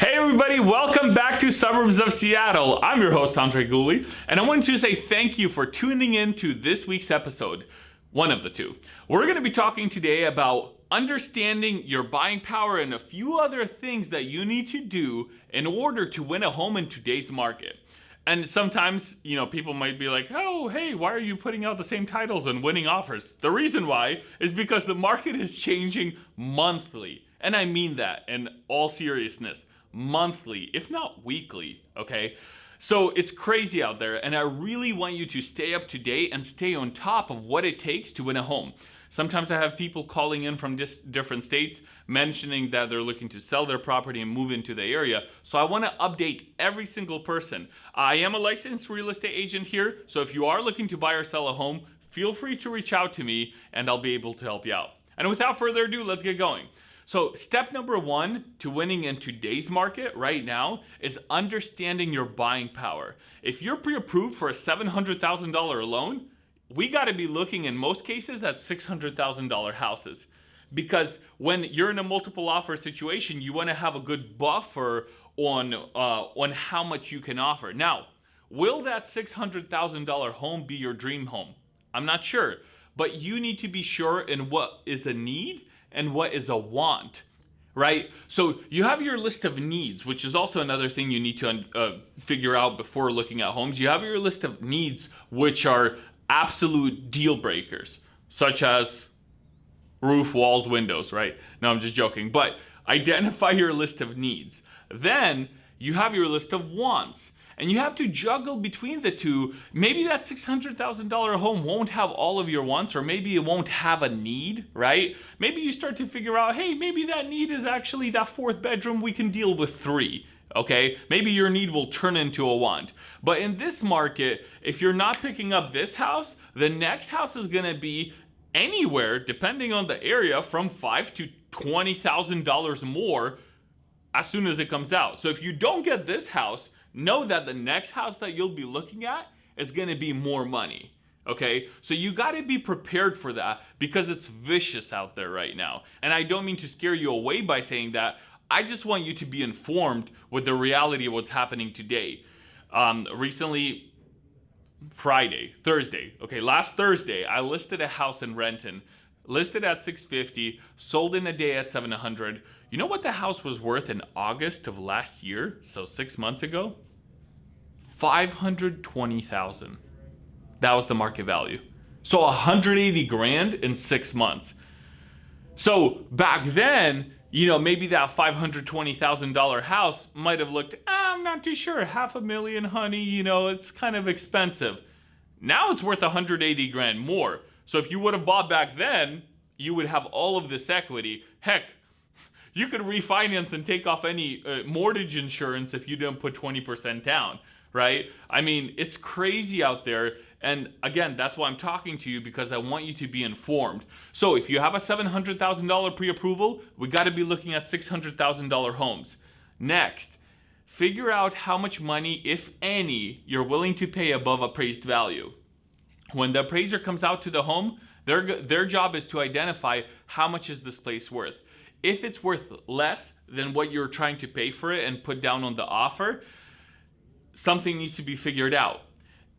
Hey everybody, welcome back to Suburbs of Seattle. I'm your host, Andrey Gulyy, and I wanted to say thank you for tuning in to this week's episode. One of the two. We're going to be talking today about understanding your buying power and a few other things that you need to do in order to win a home in today's market. And sometimes, people might be like, oh, hey, why are you putting out the same titles and winning offers? The reason why is because the market is changing monthly. And I mean that in all seriousness. Monthly, if not weekly, okay? So it's crazy out there, and I really want you to stay up to date and stay on top of what it takes to win a home. Sometimes I have people calling in from different states mentioning that they're looking to sell their property and move into the area. So I want to update every single person. I am a licensed real estate agent here, so if you are looking to buy or sell a home, feel free to reach out to me and I'll be able to help you out. And without further ado, let's get going. So step number one to winning in today's market right now is understanding your buying power. If you're pre-approved for a $700,000 loan, we got to be looking in most cases at $600,000 houses. Because when you're in a multiple offer situation, you want to have a good buffer on how much you can offer. Now, will that $600,000 home be your dream home? I'm not sure, but you need to be sure in what is a need and what is a want, right? So you have your list of needs, which is also another thing you need to figure out before looking at homes. You have your list of needs, which are absolute deal breakers, such as roof, walls, windows, right? No, I'm just joking. But identify your list of needs. Then you have your list of wants. And you have to juggle between the two. Maybe that $600,000 home won't have all of your wants, or maybe it won't have a need, right? Maybe you start to figure out, hey, maybe that need is actually that fourth bedroom, we can deal with 3. Okay, maybe your need will turn into a want. But in this market, if you're not picking up this house, the next house is gonna be anywhere, depending on the area, from $5,000 to $20,000 more as soon as it comes out. So if you don't get this house, know that the next house that you'll be looking at is gonna be more money. Okay, so you gotta be prepared for that because it's vicious out there right now. And I don't mean to scare you away by saying that. I just want you to be informed with the reality of what's happening today. Recently, last Thursday, I listed a house in Renton, listed at $650, sold in a day at $700. You know what the house was worth in August of last year? So 6 months ago? $520,000. That was the market value. So $180,000 in 6 months. So back then, maybe that $520,000 house might have looked, I'm not too sure, $500,000, honey, it's kind of expensive. Now it's worth $180,000 more. So if you would have bought back then, you would have all of this equity. Heck, you could refinance and take off any mortgage insurance if you didn't put 20% down, right? I mean, it's crazy out there. And again, that's why I'm talking to you, because I want you to be informed. So if you have a $700,000 pre-approval, we got to be looking at $600,000 homes. Next, figure out how much money, if any, you're willing to pay above appraised value. When the appraiser comes out to the home, their job is to identify how much is this place worth. If it's worth less than what you're trying to pay for it and put down on the offer, something needs to be figured out.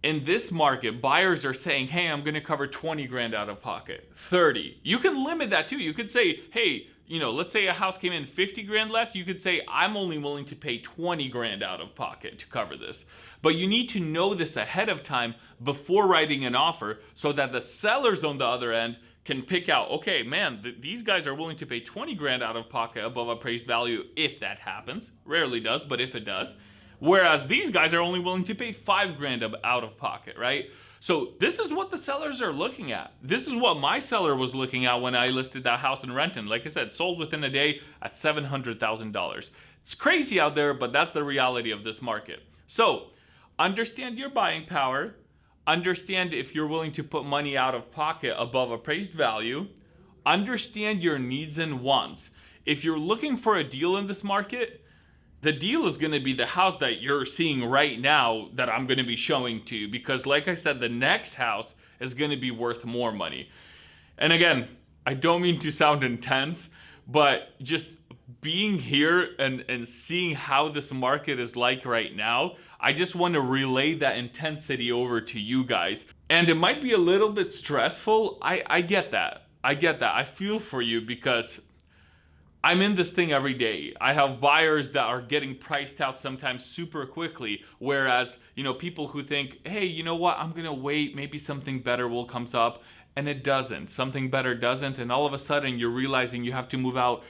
In this market, buyers are saying, hey, I'm going to cover $20,000 out of pocket, 30. You can limit that too. You could say, hey, let's say a house came in $50,000 less. You could say, I'm only willing to pay $20,000 out of pocket to cover this. But you need to know this ahead of time before writing an offer so that the sellers on the other end can pick out, okay, man, these guys are willing to pay $20,000 out of pocket above appraised value if that happens. Rarely does, but if it does. Whereas these guys are only willing to pay $5,000 out of pocket, right? So this is what the sellers are looking at. This is what my seller was looking at when I listed that house in Renton. Like I said, sold within a day at $700,000. It's crazy out there, but that's the reality of this market. So understand your buying power. Understand if you're willing to put money out of pocket above appraised value. Understand your needs and wants. If you're looking for a deal in this market, the deal is going to be the house that you're seeing right now that I'm going to be showing to you, because like I said, the next house is going to be worth more money. And again, I don't mean to sound intense, but just being here and seeing how this market is like right now, I just want to relay that intensity over to you guys. And it might be a little bit stressful. I get that. I get that. I feel for you because I'm in this thing every day. I have buyers that are getting priced out sometimes super quickly, whereas, people who think, hey, you know what, I'm gonna wait, maybe something better will come up, and it doesn't. Something better doesn't, and all of a sudden you're realizing you have to move out,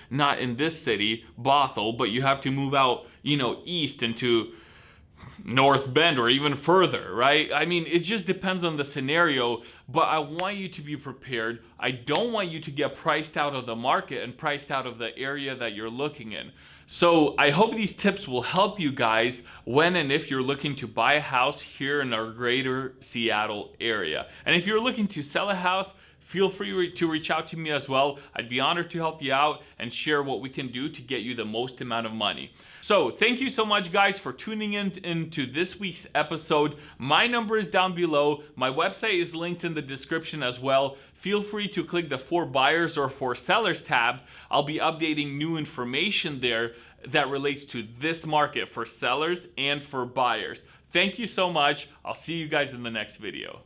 not in this city, Bothell, but you have to move out, east into North Bend or even further, right? I mean, it just depends on the scenario, but I want you to be prepared. I don't want you to get priced out of the market and priced out of the area that you're looking in. So I hope these tips will help you guys when and if you're looking to buy a house here in our greater Seattle area. And if you're looking to sell a house, feel free to reach out to me as well. I'd be honored to help you out and share what we can do to get you the most amount of money. So thank you so much, guys, for tuning into this week's episode. My number is down below. My website is linked in the description as well. Feel free to click the For Buyers or For Sellers tab. I'll be updating new information there that relates to this market for sellers and for buyers. Thank you so much. I'll see you guys in the next video.